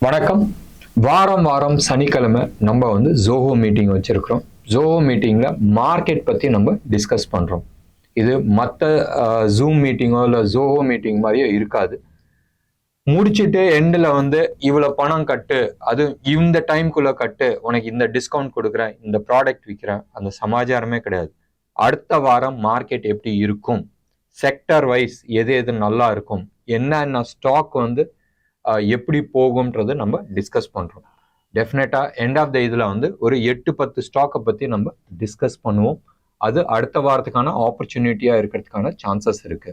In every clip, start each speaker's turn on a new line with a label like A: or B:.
A: வணக்கம். வாரம் வாரம் சனிக்கிழமை நம்ம வந்து ஜோஹோ மீட்டிங் வச்சிருக்கிறோம். ஜோஹோ மீட்டிங்ல மார்க்கெட் பத்தி நம்ம டிஸ்கஸ் பண்றோம். இது மற்ற ஜூம் மீட்டிங்கோ இல்லை ஜோஹோ மீட்டிங் மாதிரியோ இருக்காது. முடிச்சுட்டு எண்டில் வந்து இவ்வளவு பணம் கட்டு, அது இந்த டைம்குள்ள கட்டு, உனக்கு இந்த டிஸ்கவுண்ட் கொடுக்குறேன், இந்த ப்ராடக்ட் விற்கிறேன், அந்த சமாச்சாரமே கிடையாது. அடுத்த வாரம் மார்க்கெட் எப்படி இருக்கும், செக்டர் வைஸ் எது எது நல்லா இருக்கும், என்னென்ன ஸ்டாக் வந்து எப்படி போகும்ன்றது நம்ம டிஸ்கஸ் பண்றோம். டெஃபினட்டா எண்ட் ஆஃப் த இதுல வந்து ஒரு 8-10 ஸ்டாக்கை பத்தி நம்ம டிஸ்கஸ் பண்ணுவோம். அது அடுத்த வாரத்துக்கான ஆப்பர்ச்சுனிட்டியா இருக்கிறதுக்கான சான்சஸ் இருக்கு.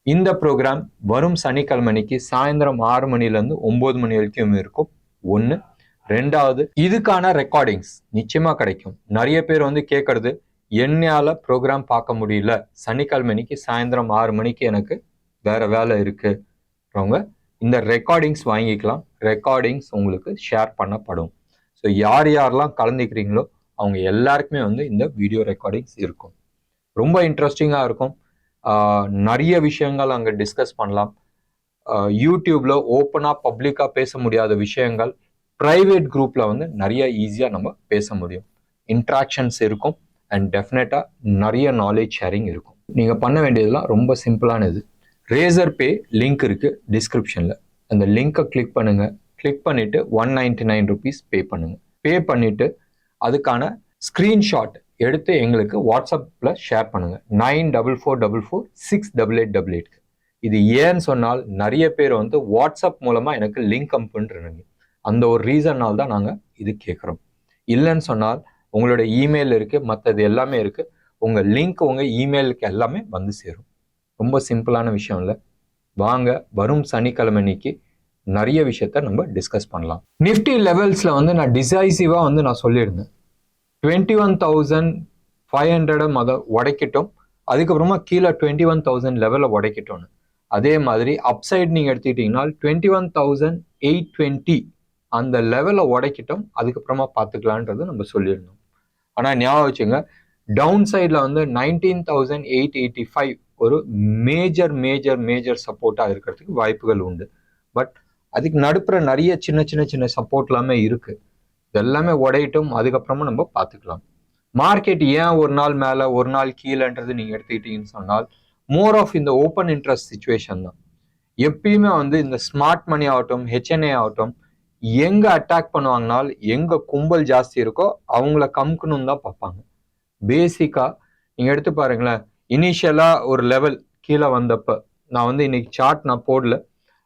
A: இந்த ப்ரோக்ராம் வரும் சனிக்கிழமைக்கு சாயந்தரம் 6 மணிலேருந்து 9 மணி வரைக்கும் இருக்கும். ஒன்று. ரெண்டாவது, இதுக்கான ரெக்கார்டிங்ஸ் நிச்சயமா கிடைக்கும். நிறைய பேர் வந்து கேட்கறது, என்னால ப்ரோக்ராம் பார்க்க முடியல, சனிக்கிழமைக்கு சாயந்தரம் 6 மணிக்கு எனக்கு வேற வேலை இருக்கு, இந்த ரெக்கார்டிங்ஸ் வாங்கிக்கலாம். ரெக்கார்டிங்ஸ் உங்களுக்கு ஷேர் பண்ணப்படும். ஸோ யார் யாரெல்லாம் கலந்துக்கிறீங்களோ அவங்க எல்லாருக்குமே வந்து இந்த வீடியோ ரெக்கார்டிங்ஸ் இருக்கும். ரொம்ப இன்ட்ரெஸ்டிங்காக இருக்கும். நிறைய விஷயங்கள் அங்கே டிஸ்கஸ் பண்ணலாம். யூடியூப்ல ஓப்பனாக பப்ளிக்காக பேச முடியாத விஷயங்கள் ப்ரைவேட் குரூப்ல வந்து நிறைய ஈஸியாக நம்ம பேச முடியும். இன்ட்ராக்ஷன்ஸ் இருக்கும் அண்ட் டெஃபினட்டாக நிறைய நாலேஜ் ஷேரிங் இருக்கும். நீங்கள் பண்ண வேண்டியதெல்லாம் ரொம்ப சிம்பிளானது. ரேசர் பே லிங்க் இருக்கு டிஸ்கிரிப்ஷன்ல. அந்த லிங்கை கிளிக் பண்ணுங்க. கிளிக் பண்ணிட்டு 199 ருபீஸ் பே பண்ணுங்க. பே பண்ணிட்டு அதுக்கான ஸ்கிரீன்ஷாட் எடுத்து எங்களுக்கு வாட்ஸ்அப்ல ஷேர் பண்ணுங்க. 9444468888. இது ஏன்னு சொன்னால் நிறைய பேர் வந்து வாட்ஸ்அப் மூலமா எனக்கு லிங்க் அனுப்புன்றீங்க. அந்த ஒரு ரீசனால் தான் நாங்கள் இது கேட்குறோம். இல்லைன்னு சொன்னால் உங்களோட இமெயில் இருக்கு, மற்றது எல்லாமே இருக்கு, உங்க லிங்க் உங்க இமெயிலுக்கு எல்லாமே வந்து சேரும். ரொம்ப சிம்பிளான விஷயம் இல்லை. வாங்க வரும் சனிக்கிழமைக்கு நிறைய விஷயத்த நம்ம டிஸ்கஸ் பண்ணலாம். நிஃப்டி லெவல்ஸ்ல வந்து நான் டிசைசிவா வந்து நான் சொல்லியிருந்தேன் 21,500 அதை உடைக்கிட்டோம். அதுக்கப்புறமா கீழே 21,000 லெவலை உடைக்கிட்டோன்னு. அதே மாதிரி அப்சைட் நீங்க எடுத்துக்கிட்டீங்கன்னா 21,820 அந்த லெவலை உடைக்கிட்டோம். அதுக்கப்புறமா பார்த்துக்கலான்றது நம்ம சொல்லியிருந்தோம். ஆனா ஞாபகம் வச்சுங்க, டவுன் சைட்ல வந்து 19,885 ஒரு மேஜர் மேஜர் மேஜர் சப்போர்ட்டா இருக்கிறதுக்கு வாய்ப்புகள் உண்டு. பட் அதுக்கு நடுப்புற நிறைய சின்ன சின்ன சின்ன சப்போர்ட் எல்லாமே இருக்கு. இதெல்லாமே உடையிட்டும் அதுக்கப்புறமா நம்ம பார்த்துக்கலாம். மார்க்கெட் ஏன் ஒரு நாள் மேல ஒரு நாள் கீழேன்றது நீங்க எடுத்துக்கிட்டீங்கன்னு சொன்னால் மோர் ஆஃப் இந்த ஓப்பன் இன்ட்ரெஸ்ட் சிச்சுவேஷன் தான். எப்பயுமே வந்து இந்த ஸ்மார்ட் மணி ஆகட்டும், HNA ஆகட்டும், எங்க அட்டாக் பண்ணுவாங்கனால் எங்க கும்பல் ஜாஸ்தி இருக்கோ அவங்கள கம்கணும் தான் பார்ப்பாங்க. பேசிக்கா நீங்க எடுத்து பாருங்களேன், இனிஷியலா ஒரு லெவல் கீழே வந்தப்ப, நான் வந்து இன்னைக்கு சார்ட் நான் போடல,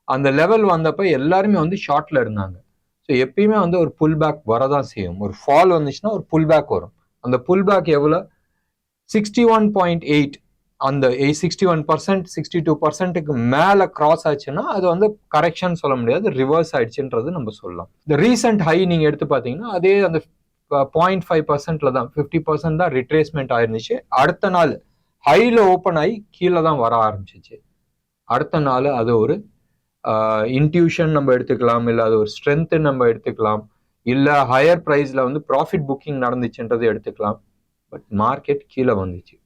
A: அந்த லெவல் வந்தப்ப எல்லாருமே வந்து ஷார்ட்ல இருந்தாங்க. ஸோ எப்பயுமே வந்து ஒரு புல் பேக் வரதான் செய்யும். ஒரு ஃபால் வந்துச்சுன்னா ஒரு புல் பேக் வரும். அந்த புல் பேக் எவ்வளோ, 61.8, அந்த 61%, 62%க்கு மேல கிராஸ் ஆச்சுன்னா அது வந்து கரெக்ஷன் சொல்ல முடியாது, ரிவர்ஸ் ஆயிடுச்சுன்றது நம்ம சொல்லலாம். இந்த ரீசெண்ட் ஹை நீங்க எடுத்து பார்த்தீங்கன்னா அதே அந்த 0.5%ல தான், 50% தான் ரிட்ரேஸ்மெண்ட் ஆயிருந்துச்சு. அடுத்த நாள் ஹைல ஓப்பன் ஆகி கீழே தான் வர ஆரம்பிச்சிச்சு. அடுத்த நாள் அது ஒரு இன்ட்யூஷன் நம்ம எடுத்துக்கலாம், இல்லை அது ஒரு ஸ்ட்ரென்த் நம்ம எடுத்துக்கலாம், இல்லை ஹையர் ப்ரைஸ்ல வந்து ப்ராஃபிட் புக்கிங் நடந்துச்சுன்றது எடுத்துக்கலாம். பட் மார்க்கெட் கீழே வந்துச்சு.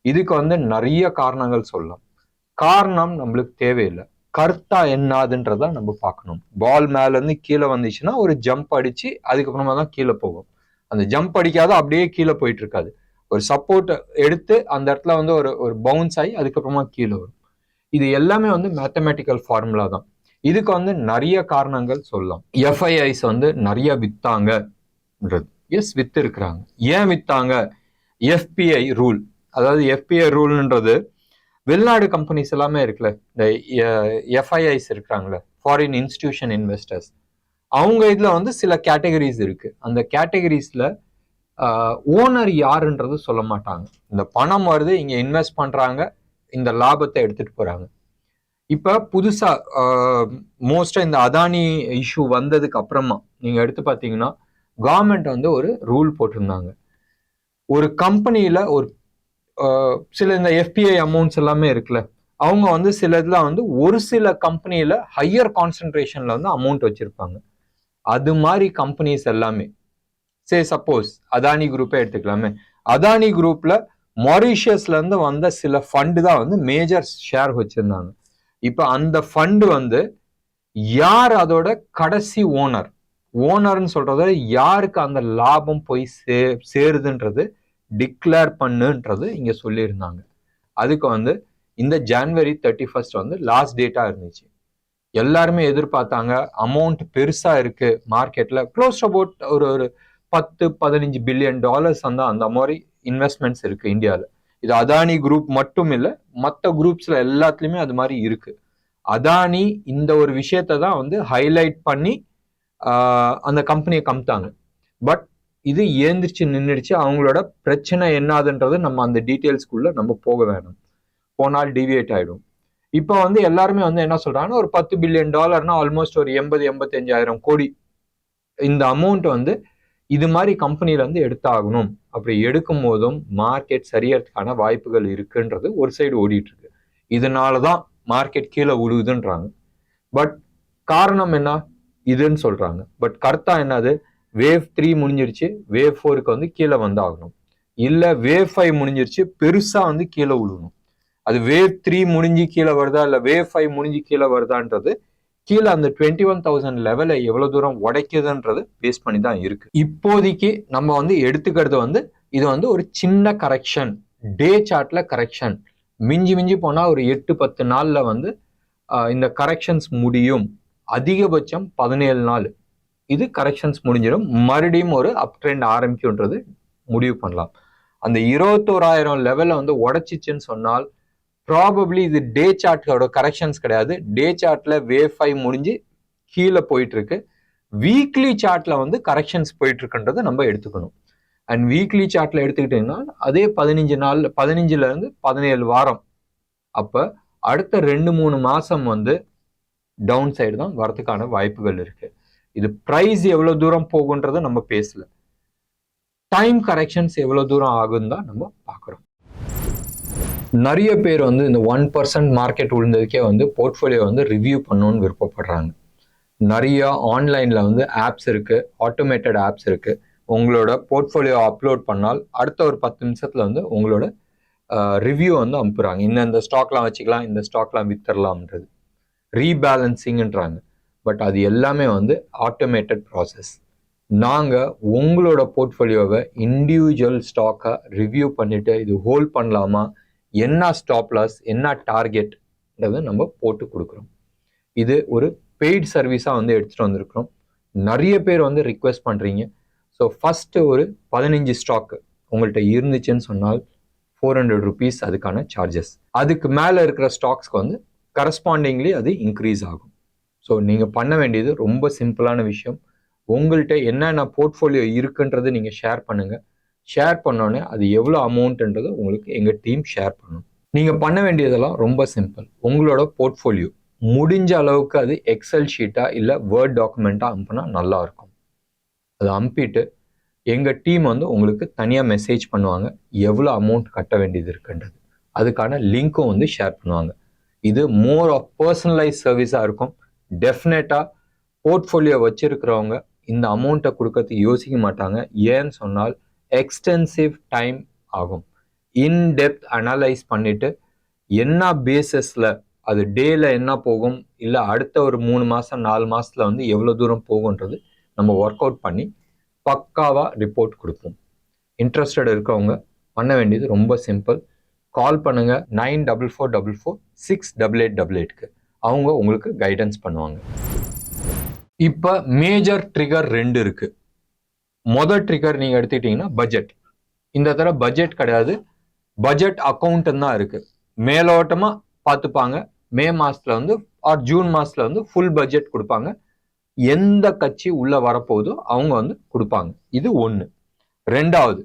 A: இதுக்கு வந்து நிறைய காரணங்கள் சொல்லலாம். காரணம் நம்மளுக்கு தேவையில்லை, கருத்தா என்னதுன்றத நம்ம பார்க்கணும். பால் மேல இருந்து கீழே வந்துச்சுன்னா ஒரு ஜம்ப் அடிச்சு அதுக்கப்புறமா தான் கீழே போகும். அந்த ஜம்ப் அடிக்காத அப்படியே கீழே போயிட்டு இருக்காது. ஒரு சப்போர்ட் எடுத்து அந்த இடத்துல வந்து ஒரு பவுன்ஸ் ஆகி அதுக்கப்புறமா கீழே வரும். இது எல்லாமே வந்து மேத்தமேட்டிக்கல் ஃபார்முலா தான். இதுக்கு வந்து நிறைய காரணங்கள் சொல்லலாம். FIIs வந்து நிறைய வித்தாங்கன்றது, எஸ் வித்து இருக்கிறாங்க. ஏன் வித்தாங்க? FPI rule. அதாவது FPI ரூல்ன்றது வெளிநாடு கம்பெனிஸ் எல்லாமே இருக்குல்ல, இந்த FIIs இருக்கிறாங்களே, ஃபாரின் இன்ஸ்டிடியூஷன் இன்வெஸ்டர்ஸ், அவங்க இதுல வந்து சில கேட்டகரிஸ் இருக்கு. அந்த கேட்டகரிஸ்ல ஓனர் யாருன்றது சொல்ல மாட்டாங்க. இந்த பணம் வருது, இங்க இன்வெஸ்ட் பண்றாங்க, இந்த லாபத்தை எடுத்துட்டு போறாங்க. இப்ப புதுசா மோஸ்டா இந்த அதானி இஷ்யூ வந்ததுக்கு அப்புறமா நீங்க எடுத்து பாத்தீங்கன்னா கவர்மெண்ட் வந்து ஒரு ரூல் போட்டிருந்தாங்க. ஒரு கம்பெனியில ஒரு சில இந்த FPI அமௌண்ட்ஸ் எல்லாமே இருக்குல்ல, அவங்க வந்து சில இதுல வந்து ஒரு சில கம்பெனியில ஹையர் கான்சென்ட்ரேஷன்ல வந்து அமௌண்ட் வச்சிருப்பாங்க. அது மாதிரி கம்பெனிஸ் எல்லாமே, சப்போஸ் அதானி குரூப்பே எடுத்துக்கலாமே, அதானி குரூப்ல மாரிஷியஸ்ல இருந்து வந்த சில ஃபண்டு தான் வந்து மேஜர் ஷேர் வச்சிருந்தாங்க. இப்ப அந்த ஃபண்டு வந்து யார் அதோட கடைசி ஓனர்னு சொல்றத யாருக்கு அந்த லாபம் போய் சேருதுன்றது டிக்ளேர் பண்ணுன்றது இங்க சொல்லியிருந்தாங்க. அதுக்கு வந்து இந்த ஜனவரி 31 வந்து லாஸ்ட் டேட்டா இருந்துச்சு. எல்லாருமே எதிர்பார்த்தாங்க அமௌண்ட் பெருசா இருக்கு மார்க்கெட்ல, க்ளோஸ் அபவுட் ஒரு 10-15 பில்லியன் டாலர்ஸ் வந்து அந்த மாதிரி இன்வெஸ்ட்மெண்ட்ஸ் இருக்கு இந்தியாவில். இது அதானி குரூப் மட்டும் இல்லை, மற்ற குரூப்ஸ்ல எல்லாத்துலயுமே அது மாதிரி இருக்கு. அதானி இந்த ஒரு விஷயத்தை தான் வந்து ஹைலைட் பண்ணி அந்த கம்பெனியை கம்மிட்டாங்க. பட் இது ஏந்திரிச்சு நின்றுடுச்சு. அவங்களோட பிரச்சனை என்னதுன்றது நம்ம அந்த டீட்டெயில்ஸ்குள்ள நம்ம போக வேணும், போனால் டிவியேட் ஆயிடும். இப்போ வந்து எல்லாருமே வந்து என்ன சொல்றாங்கன்னா ஒரு 10 பில்லியன் டாலர்னா ஆல்மோஸ்ட் ஒரு 80-85,000 கோடி. இந்த அமௌண்ட் வந்து இது மாதிரி கம்பெனில வந்து எடுத்தாகணும். அப்படி எடுக்கும் போதும் மார்க்கெட் சரியறதுக்கான வாய்ப்புகள் இருக்குன்றது ஒரு சைடு ஓடிட்டு இருக்கு. இதனாலதான் மார்க்கெட் கீழே உழுவுதுன்றாங்க. பட் காரணம் என்ன இதுன்னு சொல்றாங்க. பட் கரெக்டா என்னது, வேவ் 3 முடிஞ்சிருச்சு, வேவ் 4க்கு வந்து கீழே வந்தாகணும். இல்ல வேவ் 5 முடிஞ்சிருச்சு, பெருசா வந்து கீழே விழுகணும். அது வேவ் 3 முடிஞ்சு கீழே வருதா இல்ல வேவ் 5 முடிஞ்சு கீழே வருதான்றது கீழே அந்த 21,000 லெவலை எவ்வளவு தூரம் உடைக்குதுன்றது பேஸ் பண்ணி தான் இருக்கு. இப்போதைக்கு நம்ம வந்து எடுத்துக்கிறது வந்து இது வந்து ஒரு சின்ன கரெக்ஷன், டே சார்ட்ல கரெக்ஷன். மிஞ்சி போனா ஒரு 8-10 நாள்ல வந்து இந்த கரெக்ஷன்ஸ் முடியும். அதிகபட்சம் 17 நாள் இது கரெக்ஷன்ஸ் முடிஞ்சிடும். மறுபடியும் ஒரு அப் ட்ரெண்ட் ஆரம்பிக்கும்ன்றது முடிவு பண்ணலாம். அந்த 21,000 லெவல்ல வந்து உடைச்சிச்சுன்னு சொன்னால் ப்ராபப்ளி இது டே சார்ட்டோட கரெக்ஷன்ஸ் கிடையாது. டே சார்ட்ல வேவ் 5 முடிஞ்சு கீழே போயிட்டு இருக்கு. வீக்லி சார்ட்ல வந்து கரெக்ஷன்ஸ் போயிட்டு இருக்குன்றதை நம்ம எடுத்துக்கணும். அண்ட் வீக்லி சார்ட்ல எடுத்துக்கிட்டீங்கன்னா அதே 15 இருந்து 17 வாரம். அப்ப அடுத்த 2-3 மாசம் வந்து டவுன் சைடு தான் வரதுக்கான வாய்ப்புகள் இருக்கு. இது பிரைஸ் எவ்வளவு தூரம் போகுன்றத நம்ம பேசல, டைம் கரெக்ஷன்ஸ் எவ்வளவு தூரம் ஆகும் தான் நம்ம பார்க்குறோம். நிறைய பேர் வந்து இந்த 1% மார்க்கெட் விழுந்ததுக்கே வந்து போர்ட்ஃபோலியோ வந்து ரிவ்யூ பண்ணணும்னு விருப்பப்படுறாங்க. நிறைய ஆன்லைன்ல வந்து ஆப்ஸ் இருக்கு, ஆட்டோமேட்டட் ஆப்ஸ் இருக்கு. உங்களோட போர்ட்ஃபோலியோ அப்லோட் பண்ணால் அடுத்த ஒரு 10 நிமிஷத்துல வந்து உங்களோட ரிவ்யூ வந்து அனுப்புறாங்க. இந்த ஸ்டாக்லாம் வச்சுக்கலாம், இந்த ஸ்டாக்லாம் வித்தரலாம்ன்றது ரீபேலன்சிங்ன்றாங்க. பட் அது எல்லாமே வந்து ஆட்டோமேட்டட் ப்ராசஸ். நாங்கள் உங்களோட போர்ட்ஃபோலியோவை இண்டிவிஜுவல் ஸ்டாக்காக ரிவ்யூ பண்ணிட்டு இது ஹோல்ட் பண்ணலாமா, என்ன ஸ்டாப் லாஸ், என்ன டார்கெட்ன்றதை நம்ம போட்டு கொடுக்குறோம். இது ஒரு பெய்ட் சர்வீஸாக வந்து எடுத்துகிட்டு வந்திருக்கிறோம். நிறைய பேர் வந்து ரிக்வெஸ்ட் பண்ணுறீங்க. ஸோ ஃபஸ்ட்டு ஒரு 15 ஸ்டாக்கு உங்கள்கிட்ட இருந்துச்சுன்னு சொன்னால் 400 rupees அதுக்கான சார்ஜஸ். அதுக்கு மேலே இருக்கிற ஸ்டாக்ஸ்க்கு வந்து கரஸ்பாண்டிங்லி அது இன்க்ரீஸ் ஆகும். ஸோ நீங்கள் பண்ண வேண்டியது ரொம்ப சிம்பிளான விஷயம். உங்கள்கிட்ட என்னென்ன போர்ட்ஃபோலியோ இருக்குன்றது நீங்கள் ஷேர் பண்ணுங்கள். ஷேர் பண்ணோன்னே அது எவ்வளோ அமௌண்ட்ன்றது உங்களுக்கு எங்கள் டீம் ஷேர் பண்ணணும். நீங்கள் பண்ண வேண்டியதெல்லாம் ரொம்ப சிம்பிள். உங்களோட போர்ட்ஃபோலியோ முடிஞ்ச அளவுக்கு அது எக்ஸல் ஷீட்டாக இல்லை வேர்ட் டாக்குமெண்ட்டாக அனுப்புனா நல்லாயிருக்கும். அதை அனுப்பிட்டு எங்கள் டீம் வந்து உங்களுக்கு தனியாக மெசேஜ் பண்ணுவாங்க எவ்வளோ அமௌண்ட் கட்ட வேண்டியது இருக்குன்றது. அதுக்கான லிங்க்கும் வந்து ஷேர் பண்ணுவாங்க. இது மோர் ஆஃப் பர்சனலைஸ் சர்வீஸாக இருக்கும். டெஃபினட்டாக போர்ட்ஃபோலியோ வச்சிருக்கிறவங்க இந்த அமௌண்ட்டை கொடுக்கறதுக்கு யோசிக்க மாட்டாங்க. ஏன்னு சொன்னால் எக்ஸ்டென்சிவ் டைம் ஆகும். இன்டெப்த் அனலைஸ் பண்ணிட்டு என்ன பேசிஸில் அது டேல என்ன போகும், இல்லை அடுத்த ஒரு 3 மாதம் 4 மாதத்தில் வந்து எவ்வளோ தூரம் போகுன்றது நம்ம ஒர்க் அவுட் பண்ணி பக்காவாக ரிப்போர்ட் கொடுப்போம். இன்ட்ரெஸ்டட் இருக்கவங்க பண்ண வேண்டியது ரொம்ப சிம்பிள். கால் பண்ணுங்க 9444468888க்கு. அவங்க உங்களுக்கு கைடன்ஸ் பண்ணுவாங்க. இப்போ மேஜர் ட்ரிகர் 2 இருக்கு. மொதல் ட்ரிகர் நீங்க எடுத்துக்கிட்டீங்கன்னா பட்ஜெட். இந்த தடவை பட்ஜெட் கிடையாது, பட்ஜெட் அக்கௌண்ட் தான் இருக்கு. மேலோட்டமா பார்த்துப்பாங்க. மே மாசத்துல வந்து ஜூன் மாசத்துல வந்து ஃபுல் பட்ஜெட் கொடுப்பாங்க. எந்த கட்சி உள்ள வரப்போதோ அவங்க வந்து கொடுப்பாங்க. இது ஒன்று. ரெண்டாவது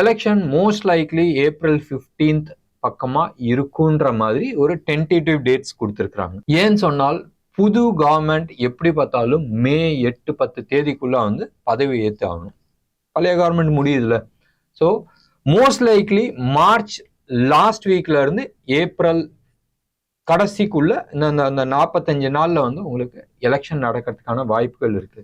A: election most likely April 15th பக்கமா இருக்குன்ற மாதிரி ஒரு டென்டேட்டிவ் டேட்ஸ் கொடுத்துருக்குறாங்க. ஏன்னு சொன்னால் புது கவர்மெண்ட் எப்படி பார்த்தாலும் மே 8-10 தேதிக்குள்ள வந்து பதவி ஏற்று ஆகணும். பழைய கவர்மெண்ட் முடியுதுல. So most likely March last வீக்ல இருந்து ஏப்ரல் கடைசிக்குள்ள இந்த 45 நாள்ல வந்து உங்களுக்கு எலெக்ஷன் நடக்கிறதுக்கான வாய்ப்புகள் இருக்கு.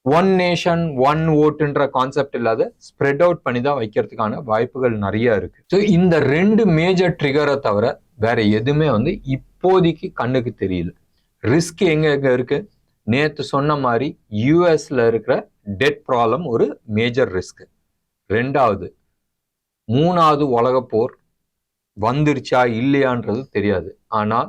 A: ஒன் நேஷன் ஒன் ஓட்டுன்ற கான்செப்ட் இல்லாத ஸ்ப்ரெட் அவுட் பண்ணி தான் வைக்கிறதுக்கான வாய்ப்புகள் நிறைய இருக்கு. ஸோ இந்த 2 மேஜர் ட்ரிகரை தவிர வேற எதுவுமே வந்து இப்போதைக்கு கண்ணுக்கு தெரியல. ரிஸ்க் எங்க இருக்கு? நேத்து சொன்ன மாதிரி யூஎஸ்ல இருக்கிற டெட் ப்ராப்ளம் ஒரு மேஜர் ரிஸ்க். ரெண்டாவது, மூணாவது உலக போர் வந்துருச்சா இல்லையான்றது தெரியாது. ஆனா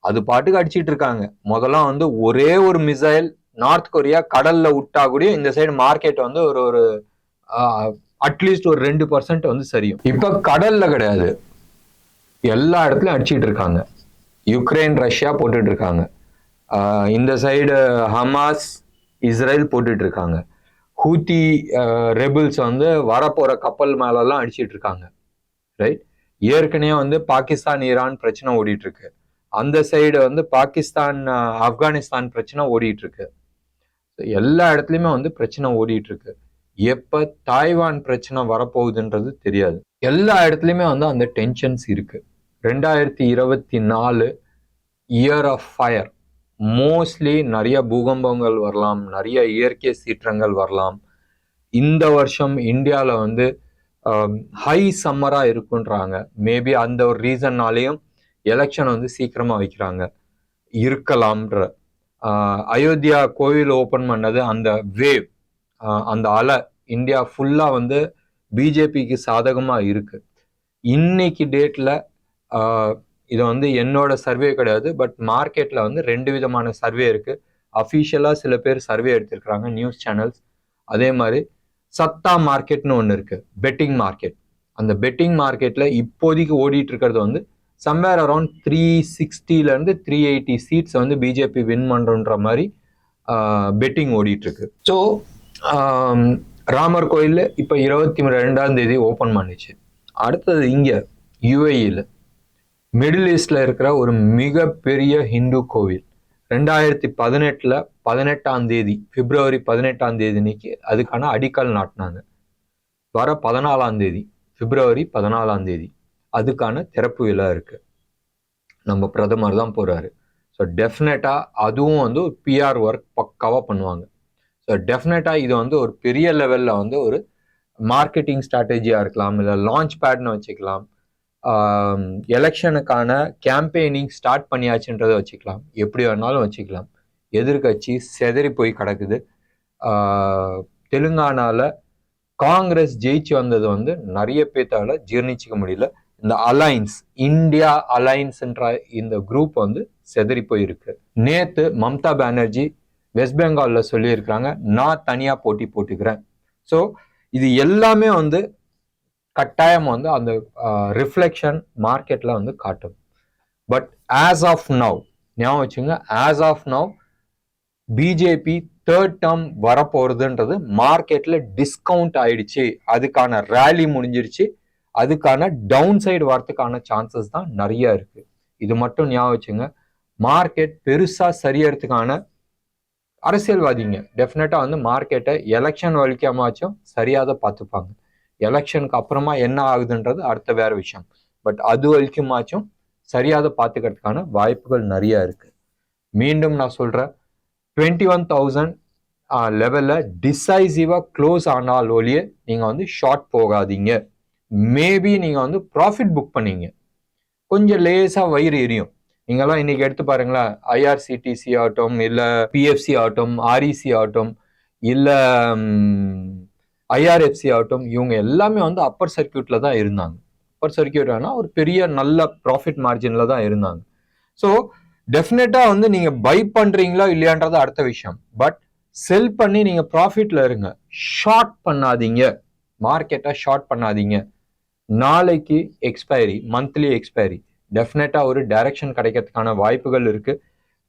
A: அது பாட்டுக்கு அடிச்சிட்டு இருக்காங்க. முதல்ல வந்து ஒரே ஒரு மிசைல் நார்த் கொரியா கடல்ல விட்டா கூட இந்த சைடு மார்க்கெட் வந்து ஒரு அட்லீஸ்ட் ஒரு 2% வந்து சரியும். இப்ப கடல்ல கிடையாது, எல்லா இடத்துலயும் அடிச்சிட்டு இருக்காங்க. யுக்ரைன் ரஷ்யா போட்டுட்டு இருக்காங்க, இந்த சைடு ஹமாஸ் இஸ்ரேல் போட்டுட்டு இருக்காங்க, ஹூத்தி ரெபிள்ஸ் வந்து வரப்போற கப்பல் மேலெல்லாம் அடிச்சிட்டு இருக்காங்க. ரைட். ஏற்கனவே வந்து பாகிஸ்தான் ஈரான் பிரச்சனை ஓடிட்டு இருக்கு. அந்த சைடு வந்து பாகிஸ்தான் ஆப்கானிஸ்தான் பிரச்சனை ஓடிட்டு இருக்கு. எல்லா இடத்துலயுமே வந்து பிரச்சனை ஓடிட்டு இருக்கு. எப்ப தாய்வான் பிரச்சனை வரப்போகுதுன்றது தெரியாது. எல்லா இடத்துலயுமே வந்து அந்த டென்ஷன்ஸ் இருக்கு. 2024 இயர் ஆஃப் ஃபயர். மோஸ்ட்லி நிறைய பூகம்பங்கள் வரலாம், நிறைய இயற்கை சீற்றங்கள் வரலாம். இந்த வருஷம் இந்தியாவில் வந்து ஹை சம்மரா இருக்குன்றாங்க. மேபி அந்த ஒரு ரீசன்னாலையும் எலெக்ஷன் வந்து சீக்கிரமா வைக்கிறாங்க இருக்கலாம்ன்ற. அயோத்தியா கோவில் ஓபன் பண்ணது அந்த வேவ், அந்த அலை இந்தியா ஃபுல்லா வந்து பிஜேபிக்கு சாதகமா இருக்கு. இன்னைக்கு டேட்ல இது வந்து என்னோட சர்வே கிடையாது, பட் மார்க்கெட்ல வந்து 2 விதமான சர்வே இருக்கு. அஃபிஷியலா சில பேர் சர்வே எடுத்திருக்கிறாங்க, நியூஸ் சேனல்ஸ். அதே மாதிரி சத்தா மார்க்கெட்னு ஒன்று இருக்கு, பெட்டிங் மார்க்கெட். அந்த பெட்டிங் மார்க்கெட்ல இப்போதைக்கு ஓடிட்டு இருக்கிறது வந்து சம்வேர் அரௌண்ட் 360ல இருந்து 380 சீட்ஸ் வந்து பிஜேபி வின் பண்றன்ற மாதிரி பெட்டிங் ஓடிட்டு இருக்கு. ஸோ ராமர் கோயில் இப்ப 22ஆம் தேதி ஓபன் பண்ணிச்சு. அடுத்தது இங்க யுஏஇல மிடில் ஈஸ்ட்ல இருக்கிற ஒரு மிகப்பெரிய ஹிந்து கோவில் 2018ல 18ஆம் தேதி பிப்ரவரி 18ஆம் தேதி அன்னைக்கு அதுக்கான அடிக்கல் நாட்டினாங்க. வர 14ஆம் தேதி பிப்ரவரி 14ஆம் தேதி அதுக்கான திறப்பு விழா இருக்கு. நம்ம பிரதமர் தான் போறாரு. ஸோ டெஃபினட்டா அதுவும் வந்து ஒரு பிஆர் ஒர்க் பக்காவா பண்ணுவாங்க. ஸோ டெஃபினட்டா இது வந்து ஒரு பெரிய லெவல்ல வந்து ஒரு மார்க்கெட்டிங் ஸ்ட்ராட்டஜியா இருக்கலாம், இல்லை லான்ச் பேட்னு வச்சுக்கலாம், எலெக்ஷனுக்கான கேம்பெயினிங் ஸ்டார்ட் பண்ணியாச்சுன்றதை வச்சுக்கலாம், எப்படி வேணாலும் வச்சுக்கலாம். எதிர்கட்சி செதறி போய் கிடக்குது. தெலுங்கானால காங்கிரஸ் ஜெயிச்சு வந்தது வந்து நிறைய பேத்தால ஜீர்ணிச்சிக்க முடியல. இந்த அலைன்ஸ், இந்தியா அலைன்ஸ்ன்ற இந்த குரூப் வந்து செதறி போயிருக்கு. நேத்து மம்தா பானர்ஜி வெஸ்ட் பெங்கால்ல சொல்லியிருக்கிறாங்க, நான் தனியா போட்டி போட்டுக்கிறேன். ஸோ இது எல்லாமே வந்து கட்டாயம் வந்து அந்த ரிஃப்ளெக்ஷன் மார்க்கெட்ல வந்து காட்டும். பட் ஆஸ் ஆஃப் நவ் ஞாபகம் வச்சுங்க, as of now BJP third term வரப்போறதுன்றது மார்க்கெட்ல டிஸ்கவுண்ட் ஆயிடுச்சு. அதுக்கான ரேலி முடிஞ்சிருச்சு. அதுக்கான டவுன் சைடு வரதுக்கான சான்சஸ் தான் நிறைய இருக்கு. இது மட்டும் ஞாபகம் வச்சுங்க. மார்க்கெட் பெருசா சரியறதுக்கான அரசியல்வாதிங்க டெஃபினட்டா வந்து மார்க்கெட்டை எலெக்ஷன் வலிக்காமாச்சும் சரியாத பார்த்துப்பாங்க. எலெக்ஷனுக்கு அப்புறமா என்ன ஆகுதுன்றது அடுத்த வேற விஷயம். பட் அது வரைக்குமாச்சும் சரியாத பார்த்துக்கிறதுக்கான வாய்ப்புகள் நிறைய இருக்கு. மீண்டும் நான் சொல்றேன், 21,000 லெவல்ல டிசைசிவா க்ளோஸ் ஆனால் ஒழிய நீங்க வந்து ஷார்ட் போகாதீங்க. மேபி நீங்க வந்து ப்ராஃபிட் புக் பண்ணீங்க, கொஞ்சம் லேசா வயிறு எரியும். நீங்கெல்லாம் இன்னைக்கு எடுத்து பாருங்களேன், ஐஆர்சிடிசி ஆகட்டும், இல்ல பிஎஃப்சி ஆகட்டும், ஆர்இசி ஆகட்டும், இல்ல ஐஆர்எஃப்சி ஆகட்டும், இவங்க எல்லாமே வந்து அப்பர் சர்க்கியூட்ல தான் இருந்தாங்க. அப்பர் சர்க்கியூட் ஆனா ஒரு பெரிய நல்ல ப்ராஃபிட் மார்ஜின்ல தான் இருந்தாங்க. ஸோ டெஃபினட்டா வந்து நீங்க பை பண்றீங்களா இல்லையான்றது அடுத்த விஷயம். பட் செல் பண்ணி நீங்க ப்ராஃபிட்ல இருங்க, ஷார்ட் பண்ணாதீங்க, மார்க்கெட்டை ஷார்ட் பண்ணாதீங்க. நாளைக்கு எக்ஸ்பைரி, மந்த்லி எக்ஸ்பைரி, டெஃபினட்டா ஒரு டைரக்ஷன் கிடைக்கிறதுக்கான வாய்ப்புகள் இருக்கு.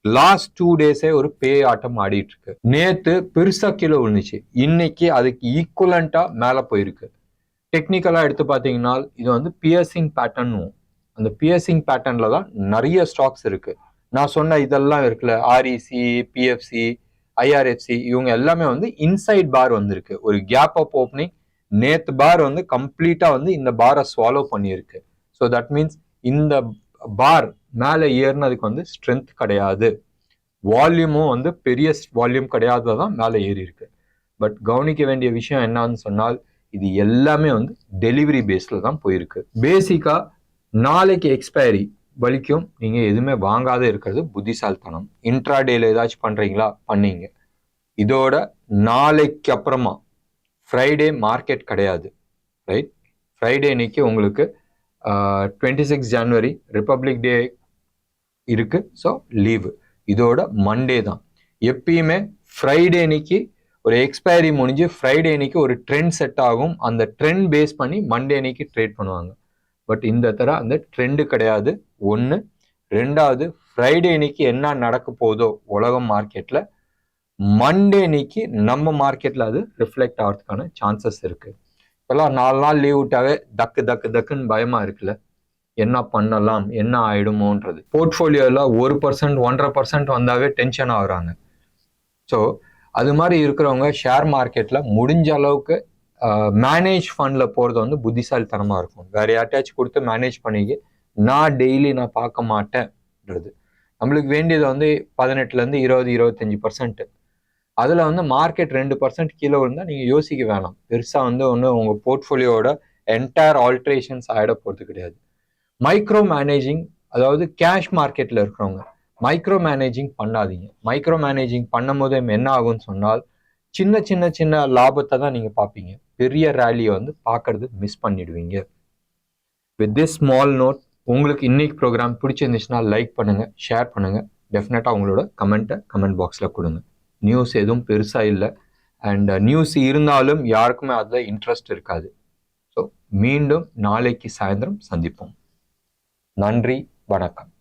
A: லாஸ்ட் 2 டேஸே ஒரு பேய் ஆட்டம் ஆடிட்டு இருக்கு. நேத்து பெருசா கீழே விழுந்துச்சு, இன்னைக்கு அதுக்கு ஈக்குவலண்டா மேல போயிருக்கு. டெக்னிக்கலா எடுத்து பாத்தீங்கன்னா இது வந்து பியர்சிங் பேட்டர்ன். அந்த பியர்சிங் பேட்டர்ன்ல தான் நிறைய ஸ்டாக்ஸ் இருக்கு. நான் சொன்ன இதெல்லாம் இருக்குல்ல, ஆர்இசி, பிஎஃப்சி, ஐஆர்எஃப்சி, இவங்க எல்லாமே வந்து இன்சைட் பார் வந்திருக்கு. ஒரு கேப் அப் ஓப்பனிங் நேத்து பார் வந்து கம்ப்ளீட்டா வந்து இந்த பாரை ஸ்வாலோ பண்ணியிருக்கு. ஸோ தட் மீன்ஸ் இந்த பார் மேலே ஏறினதுக்கு வந்து ஸ்ட்ரென்த் கிடையாது, வால்யூமும் வந்து பெரிய வால்யூம் கிடையாததான் மேலே ஏறி இருக்கு. பட் கவனிக்க வேண்டிய விஷயம் என்னன்னு சொன்னால், இது எல்லாமே வந்து டெலிவரி பேஸ்ல தான் போயிருக்கு. பேசிக்கா நாளைக்கு எக்ஸ்பைரி, வலிக்கும். நீங்க எதுவுமே வாங்காத இருக்கிறது புத்திசாலித்தனம். இன்ட்ராடேல ஏதாச்சும் பண்றீங்களா, பண்ணீங்க. இதோட நாளைக்கு அப்புறமா ஃப்ரைடே மார்க்கெட் கிடையாது, ரைட்? ஃப்ரைடே இன்னைக்கு உங்களுக்கு 26 ஜனவரி ரிப்பப்ளிக் டே இருக்கு, ஸோ லீவு. இதோட மண்டே தான். எப்பயுமே ஃப்ரைடே இன்னைக்கு ஒரு எக்ஸ்பைரி முடிஞ்சு ஃப்ரைடே இன்னைக்கு ஒரு ட்ரெண்ட் செட் ஆகும். அந்த ட்ரெண்ட் பேஸ் பண்ணி மண்டே இன்னைக்கு ட்ரேட் பண்ணுவாங்க. பட் இந்த தர அந்த ட்ரெண்டு கிடையாது. ஒன்று. ரெண்டாவது, ஃப்ரைடே இன்னைக்கு என்ன நடக்க போதோ உலகம் மார்க்கெட்ல, மண்டே இன்னைக்கு நம்ம மார்க்கெட்ல அது ரிஃப்ளெக்ட் ஆகிறதுக்கான சான்சஸ் இருக்கு. இப்பெல்லாம் 4 நாள் லீவ் விட்டாவே தக்கு தக்கு தக்குன்னு பயமா இருக்குல்ல, என்ன பண்ணலாம், என்ன ஆயிடுமோன்றது. போர்ட்ஃபோலியோல 1%, 1.5% வந்தாவே டென்ஷன் ஆகுறாங்க. ஸோ அது மாதிரி இருக்கிறவங்க ஷேர் மார்க்கெட்ல முடிஞ்ச அளவுக்கு மேனேஜ் ஃபண்ட்ல போறது வந்து புத்திசாலித்தனமா இருக்கும். வேற யார்ட்டாச்சும் கொடுத்து மேனேஜ் பண்ணிக்க, நான் டெய்லி நான் பார்க்க மாட்டேன்றது. நம்மளுக்கு வேண்டியது வந்து 18% 20, 25%. அதுல வந்து மார்க்கெட் 2% கீழே விழுந்தா நீங்க யோசிக்க வேணாம். பெருசா வந்து ஒன்று உங்க போர்ட்ஃபோலியோட என்டையர் ஆல்ட்ரேஷன்ஸ் ஆயிட போறது கிடையாது. மைக்ரோ மேனேஜிங், அதாவது கேஷ் மார்க்கெட்ல இருக்கிறவங்க மைக்ரோ மேனேஜிங் பண்ணாதீங்க. மைக்ரோ மேனேஜிங் பண்ணும் போது என்ன ஆகும்னு சொன்னால், சின்ன சின்ன சின்ன லாபத்தை தான் நீங்க பார்ப்பீங்க. பெரிய ரேலியை வந்து பார்க்கறது மிஸ் பண்ணிடுவீங்க. வித் திஸ் ஸ்மால் நோட், உங்களுக்கு இன்னைக்கு ப்ரோக்ராம் பிடிச்சிருந்துச்சுன்னா லைக் பண்ணுங்க, ஷேர் பண்ணுங்க. டெஃபினட்டா உங்களோட கமெண்ட்டை கமெண்ட் பாக்ஸ்ல கொடுங்க. நியூஸ் எதுவும் பெருசா இல்லை, அண்ட் நியூஸ் இருந்தாலும் யாருக்குமே அதுல இன்ட்ரெஸ்ட் இருக்காது. ஸோ மீண்டும் நாளைக்கு சாயந்தரம் சந்திப்போம். நன்றி, வணக்கம்.